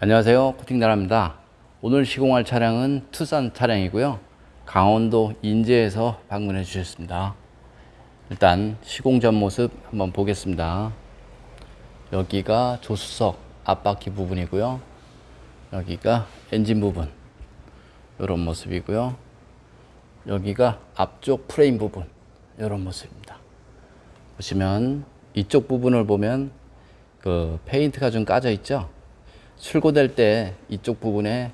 안녕하세요, 코팅나라입니다. 오늘 시공할 차량은 투싼 차량이고요, 강원도 인제에서 방문해 주셨습니다. 일단 시공 전 모습 한번 보겠습니다. 여기가 조수석 앞바퀴 부분이고요, 여기가 엔진 부분 이런 모습이고요, 여기가 앞쪽 프레임 부분 이런 모습입니다. 보시면 이쪽 부분을 보면 그 페인트가 좀 까져 있죠. 출고될 때 이쪽 부분에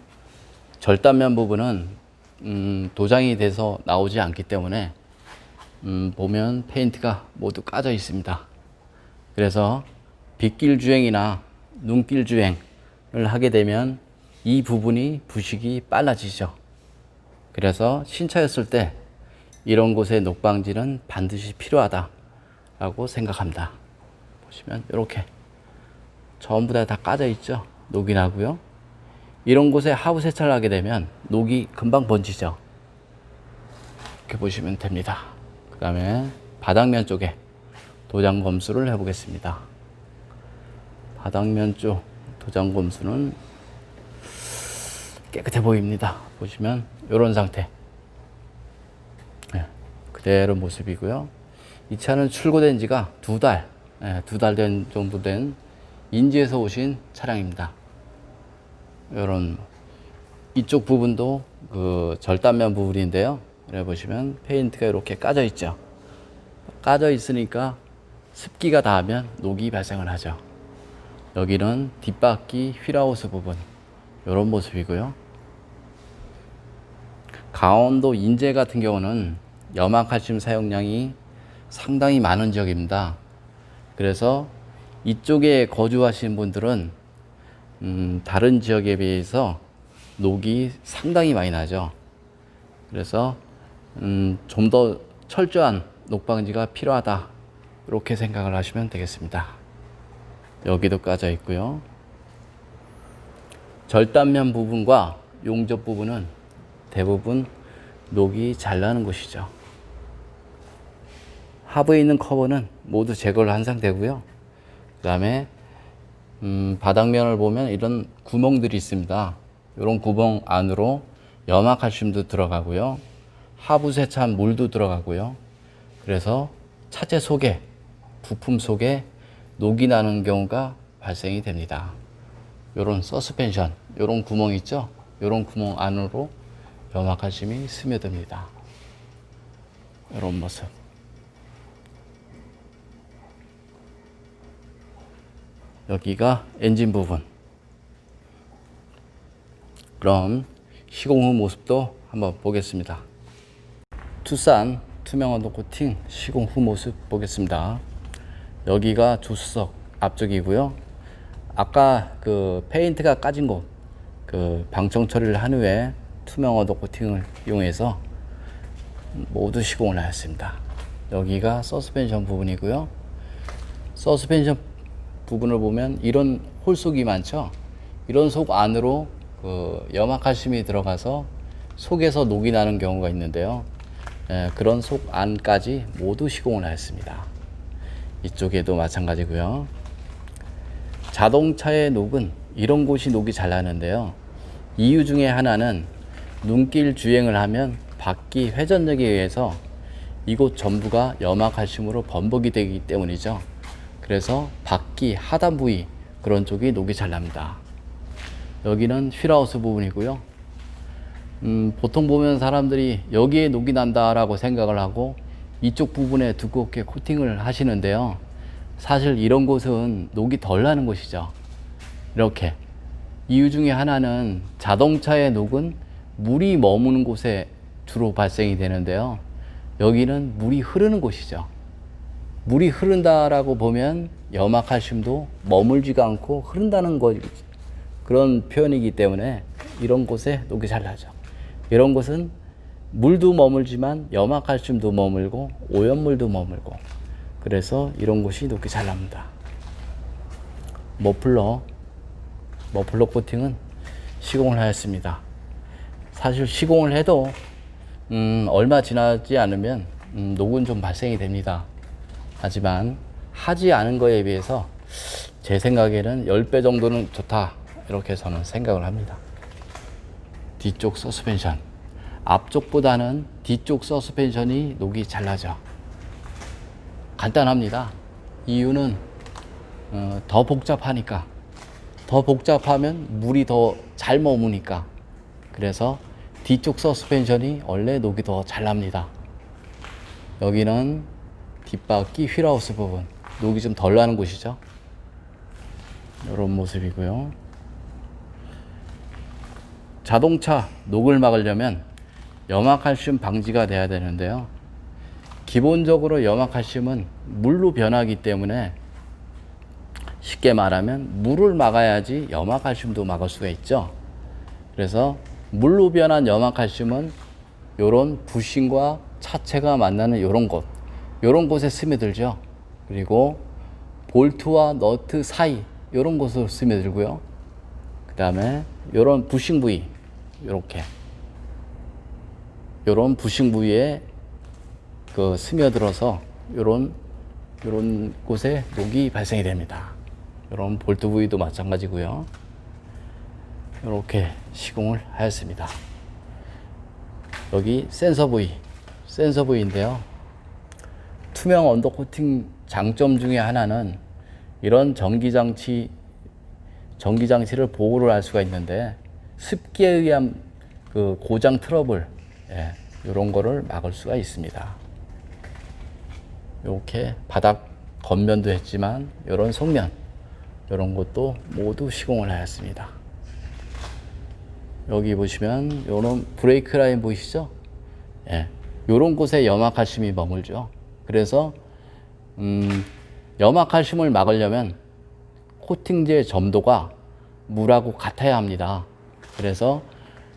절단면 부분은 도장이 돼서 나오지 않기 때문에 보면 페인트가 모두 까져 있습니다. 그래서 빗길 주행이나 눈길 주행을 하게 되면 이 부분이 부식이 빨라지죠. 그래서 신차였을 때 이런 곳의 녹방지는 반드시 필요하다라고 생각합니다. 보시면 이렇게 전부 다 까져 있죠. 녹이 나고요. 이런 곳에 하부 세차를 하게 되면 녹이 금방 번지죠. 이렇게 보시면 됩니다. 그 다음에 바닥면 쪽에 도장 검수를 해 보겠습니다. 바닥면 쪽 도장 검수는 깨끗해 보입니다. 보시면 이런 상태, 그대로 모습이고요. 이 차는 출고된 지가 두 달 된 정도 된 인제에서 오신 차량입니다. 이런 이쪽 부분도 그 절단면 부분인데요. 그래 보시면 페인트가 이렇게 까져 있죠. 까져 있으니까 습기가 닿으면 녹이 발생을 하죠. 여기는 뒷바퀴 휠하우스 부분 이런 모습이고요. 강원도 인제 같은 경우는 염화칼슘 사용량이 상당히 많은 지역입니다. 그래서 이쪽에 거주하시는 분들은 다른 지역에 비해서 녹이 상당히 많이 나죠. 그래서 좀 더 철저한 녹방지가 필요하다, 이렇게 생각을 하시면 되겠습니다. 여기도 까져 있고요. 절단면 부분과 용접 부분은 대부분 녹이 잘 나는 곳이죠. 하부에 있는 커버는 모두 제거를 한 상태고요. 그 다음에 바닥면을 보면 이런 구멍들이 있습니다. 이런 구멍 안으로 염화칼슘도 들어가고요, 하부 세차한 물도 들어가고요. 그래서 차체 속에, 부품 속에 녹이 나는 경우가 발생이 됩니다. 이런 서스펜션, 이런 구멍 있죠. 이런 구멍 안으로 염화칼슘이 스며듭니다. 이런 모습. 여기가 엔진 부분. 그럼 시공 후 모습도 한번 보겠습니다. 투싼 투명 언더 코팅 시공 후 모습 보겠습니다. 여기가 조수석 앞쪽이고요. 아까 그 페인트가 까진 곳, 그 방청 처리를 한 후에 투명 언더 코팅을 이용해서 모두 시공을 하였습니다. 여기가 서스펜션 부분이고요. 서스펜션 부분을 보면 이런 홀속이 많죠. 이런 속 안으로 그 염화칼슘이 들어가서 속에서 녹이 나는 경우가 있는데요. 그런 속 안까지 모두 시공을 하였습니다. 이쪽에도 마찬가지고요. 자동차의 녹은 이런 곳이 녹이 잘 나는데요. 이유 중에 하나는 눈길 주행을 하면 바퀴 회전력에 의해서 이곳 전부가 염화칼슘으로 범벅이 되기 때문이죠. 그래서 바퀴 하단 부위, 그런 쪽이 녹이 잘 납니다. 여기는 휠하우스 부분이고요. 보통 보면 사람들이 여기에 녹이 난다라고 생각을 하고 이쪽 부분에 두껍게 코팅을 하시는데요. 사실 이런 곳은 녹이 덜 나는 곳이죠. 이렇게. 이유 중에 하나는 자동차의 녹은 물이 머무는 곳에 주로 발생이 되는데요. 여기는 물이 흐르는 곳이죠. 물이 흐른다라고 보면 염화칼슘도 머물지가 않고 흐른다는 것, 그런 표현이기 때문에 이런 곳에 녹이 잘 나죠. 이런 곳은 물도 머물지만 염화칼슘도 머물고 오염물도 머물고, 그래서 이런 곳이 녹이 잘 납니다. 머플러 코팅은 시공을 하였습니다. 사실 시공을 해도 얼마 지나지 않으면 녹은 좀 발생이 됩니다. 하지만 하지 않은 거에 비해서 제 생각에는 10배 정도는 좋다, 이렇게 저는 생각을 합니다. 뒤쪽 서스펜션, 앞쪽보다는 뒤쪽 서스펜션이 녹이 잘 나죠. 간단합니다. 이유는 더 복잡하니까, 더 복잡하면 물이 더 잘 머무니까. 그래서 뒤쪽 서스펜션이 원래 녹이 더 잘 납니다. 여기는 뒷바퀴 휠하우스 부분, 녹이 좀 덜 나는 곳이죠. 이런 모습이고요. 자동차 녹을 막으려면 염화칼슘 방지가 돼야 되는데요. 기본적으로 염화칼슘은 물로 변하기 때문에, 쉽게 말하면 물을 막아야지 염화칼슘도 막을 수가 있죠. 그래서 물로 변한 염화칼슘은 요런 부싱과 차체가 만나는 요런 곳에 스며들죠. 그리고 볼트와 너트 사이 요런 곳으로 스며들고요. 그 다음에 요런 부싱 부위, 요런 부싱 부위에 스며들어서 요런 곳에 녹이 발생이 됩니다. 요런 볼트 부위도 마찬가지고요. 이렇게 시공을 하였습니다. 여기 센서 부위인데요. 투명 언더코팅 장점 중에 하나는 이런 전기장치를 보호를 할 수가 있는데, 습기에 의한 고장 트러블, 이런 거를 막을 수가 있습니다. 이렇게 바닥 겉면도 했지만 이런 속면, 이런 것도 모두 시공을 하였습니다. 여기 보시면 이런 브레이크 라인 보이시죠? 이런 곳에 염화칼슘이 머물죠. 그래서 염화칼슘을 막으려면 코팅제의 점도가 물하고 같아야 합니다. 그래서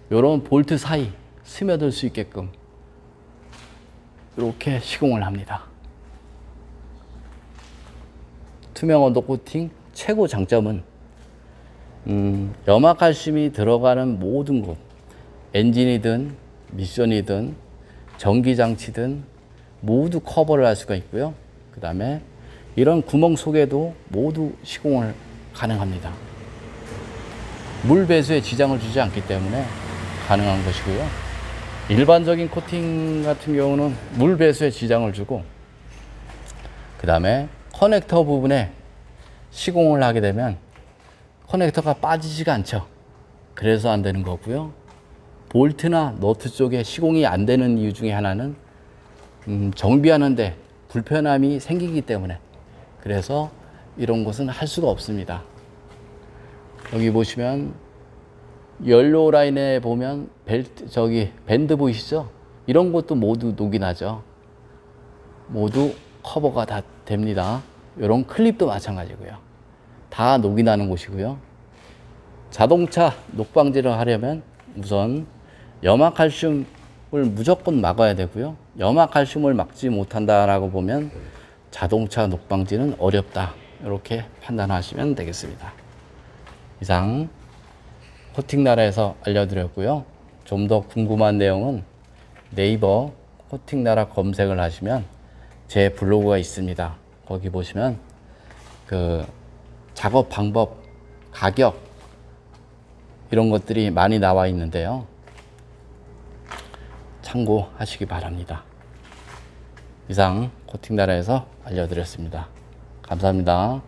이런 볼트 사이 스며들 수 있게끔 이렇게 시공을 합니다. 투명 언더 코팅 최고 장점은 염화칼슘이 들어가는 모든 곳, 엔진이든 미션이든 전기장치든 모두 커버를 할 수가 있고요. 그 다음에 이런 구멍 속에도 모두 시공을 가능합니다. 물 배수에 지장을 주지 않기 때문에 가능한 것이고요. 일반적인 코팅 같은 경우는 물 배수에 지장을 주고, 그 다음에 커넥터 부분에 시공을 하게 되면 커넥터가 빠지지가 않죠. 그래서 안 되는 거고요. 볼트나 너트 쪽에 시공이 안 되는 이유 중에 하나는 정비하는데 불편함이 생기기 때문에, 그래서 이런 것은 할 수가 없습니다. 여기 보시면 연료 라인에 보면 밴드 보이시죠? 이런 것도 모두 녹이 나죠. 모두 커버가 다 됩니다. 이런 클립도 마찬가지고요. 다 녹이 나는 곳이고요. 자동차 녹 방지를 하려면 우선 염화칼슘을 무조건 막아야 되고요. 염화칼슘을 막지 못한다라고 보면 자동차 녹 방지는 어렵다, 이렇게 판단하시면 되겠습니다. 이상 코팅나라에서 알려드렸고요. 좀 더 궁금한 내용은 네이버 코팅나라 검색을 하시면 제 블로그가 있습니다. 거기 보시면 작업 방법, 가격, 이런 것들이 많이 나와 있는데요. 참고하시기 바랍니다. 이상 코팅나라에서 알려드렸습니다. 감사합니다.